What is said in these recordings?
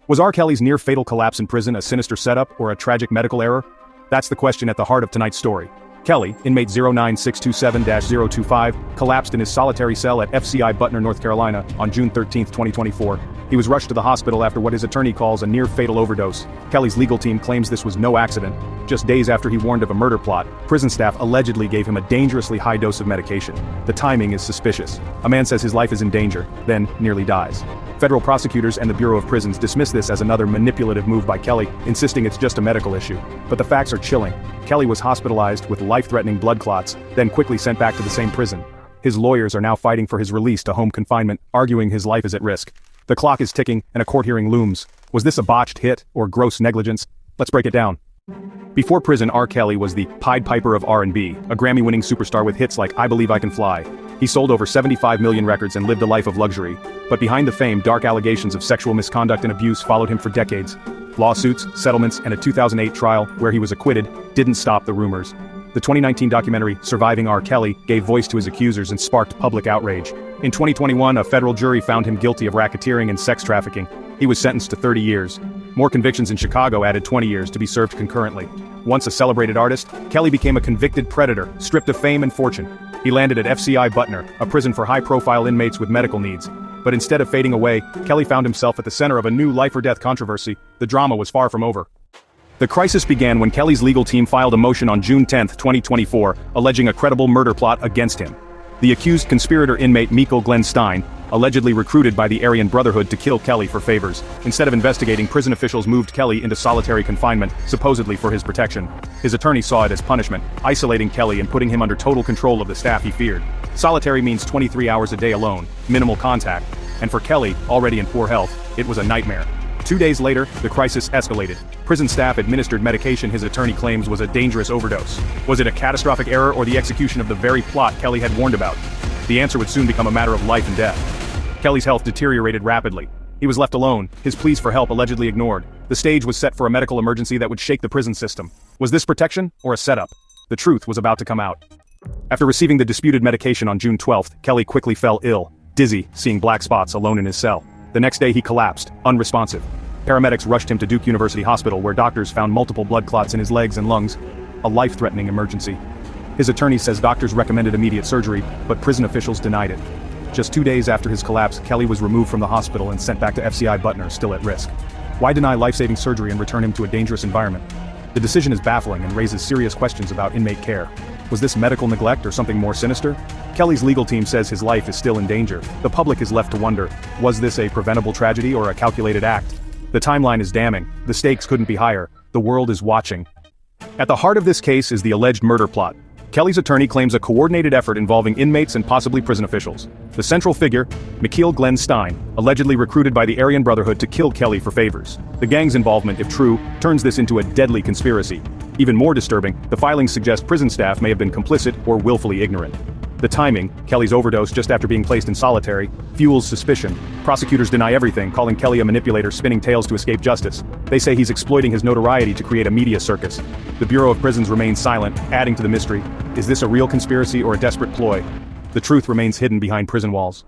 Was R. Kelly's near-fatal collapse in prison a sinister setup or a tragic medical error? That's the question at the heart of tonight's story. Kelly, inmate 09627-025, collapsed in his solitary cell at FCI Butner, North Carolina, on June 13, 2024. He was rushed to the hospital after what his attorney calls a near-fatal overdose. Kelly's legal team claims this was no accident. Just days after he warned of a murder plot, prison staff allegedly gave him a dangerously high dose of medication. The timing is suspicious. A man says his life is in danger, then nearly dies. Federal prosecutors and the Bureau of Prisons dismiss this as another manipulative move by Kelly, insisting it's just a medical issue. But the facts are chilling. Kelly was hospitalized with life-threatening blood clots, then quickly sent back to the same prison. His lawyers are now fighting for his release to home confinement, arguing his life is at risk. The clock is ticking, and a court hearing looms. Was this a botched hit, or gross negligence? Let's break it down. Before prison, R. Kelly was the Pied Piper of R&B, a Grammy-winning superstar with hits like I Believe I Can Fly. He sold over 75 million records and lived a life of luxury. But behind the fame, dark allegations of sexual misconduct and abuse followed him for decades. Lawsuits, settlements, and a 2008 trial, where he was acquitted, didn't stop the rumors. The 2019 documentary, Surviving R. Kelly, gave voice to his accusers and sparked public outrage. In 2021, a federal jury found him guilty of racketeering and sex trafficking. He was sentenced to 30 years. More convictions in Chicago added 20 years to be served concurrently. Once a celebrated artist, Kelly became a convicted predator, stripped of fame and fortune. He landed at FCI Butner, a prison for high-profile inmates with medical needs. But instead of fading away, Kelly found himself at the center of a new life-or-death controversy. The drama was far from over. The crisis began when Kelly's legal team filed a motion on June 10, 2024, alleging a credible murder plot against him. The accused conspirator inmate Michael Glenn Stein, allegedly recruited by the Aryan Brotherhood to kill Kelly for favors. Instead of investigating, prison officials moved Kelly into solitary confinement, supposedly for his protection. His attorney saw it as punishment, isolating Kelly and putting him under total control of the staff he feared. Solitary means 23 hours a day alone, minimal contact, and for Kelly, already in poor health, it was a nightmare. 2 days later, the crisis escalated. Prison staff administered medication his attorney claims was a dangerous overdose. Was it a catastrophic error or the execution of the very plot Kelly had warned about? The answer would soon become a matter of life and death. Kelly's health deteriorated rapidly. He was left alone, his pleas for help allegedly ignored. The stage was set for a medical emergency that would shake the prison system. Was this protection or a setup? The truth was about to come out. After receiving the disputed medication on June 12, Kelly quickly fell ill, dizzy, seeing black spots alone in his cell. The next day he collapsed, unresponsive. Paramedics rushed him to Duke University Hospital, where doctors found multiple blood clots in his legs and lungs. A life-threatening emergency. His attorney says doctors recommended immediate surgery, but prison officials denied it. Just 2 days after his collapse, Kelly was removed from the hospital and sent back to FCI Butner, still at risk. Why deny life-saving surgery and return him to a dangerous environment? The decision is baffling and raises serious questions about inmate care. Was this medical neglect or something more sinister? Kelly's legal team says his life is still in danger. The public is left to wonder, was this a preventable tragedy or a calculated act? The timeline is damning. The stakes couldn't be higher. The world is watching. At the heart of this case is the alleged murder plot. Kelly's attorney claims a coordinated effort involving inmates and possibly prison officials. The central figure, Michael Glenn Stein, allegedly recruited by the Aryan Brotherhood to kill Kelly for favors. The gang's involvement, if true, turns this into a deadly conspiracy. Even more disturbing, the filings suggest prison staff may have been complicit or willfully ignorant. The timing, Kelly's overdose just after being placed in solitary, fuels suspicion. Prosecutors deny everything, calling Kelly a manipulator spinning tales to escape justice. They say he's exploiting his notoriety to create a media circus. The Bureau of Prisons remains silent, adding to the mystery. Is this a real conspiracy or a desperate ploy? The truth remains hidden behind prison walls.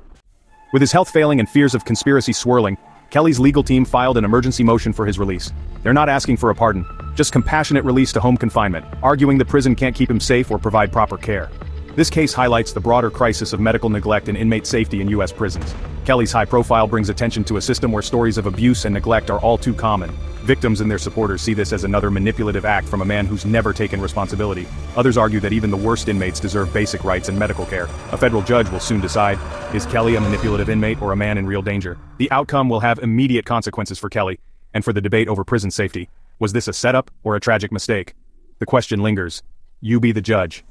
With his health failing and fears of conspiracy swirling, Kelly's legal team filed an emergency motion for his release. They're not asking for a pardon, just compassionate release to home confinement, arguing the prison can't keep him safe or provide proper care. This case highlights the broader crisis of medical neglect and inmate safety in U.S. prisons. Kelly's high profile brings attention to a system where stories of abuse and neglect are all too common. Victims and their supporters see this as another manipulative act from a man who's never taken responsibility. Others argue that even the worst inmates deserve basic rights and medical care. A federal judge will soon decide, is Kelly a manipulative inmate or a man in real danger? The outcome will have immediate consequences for Kelly, and for the debate over prison safety. Was this a setup or a tragic mistake? The question lingers. You be the judge.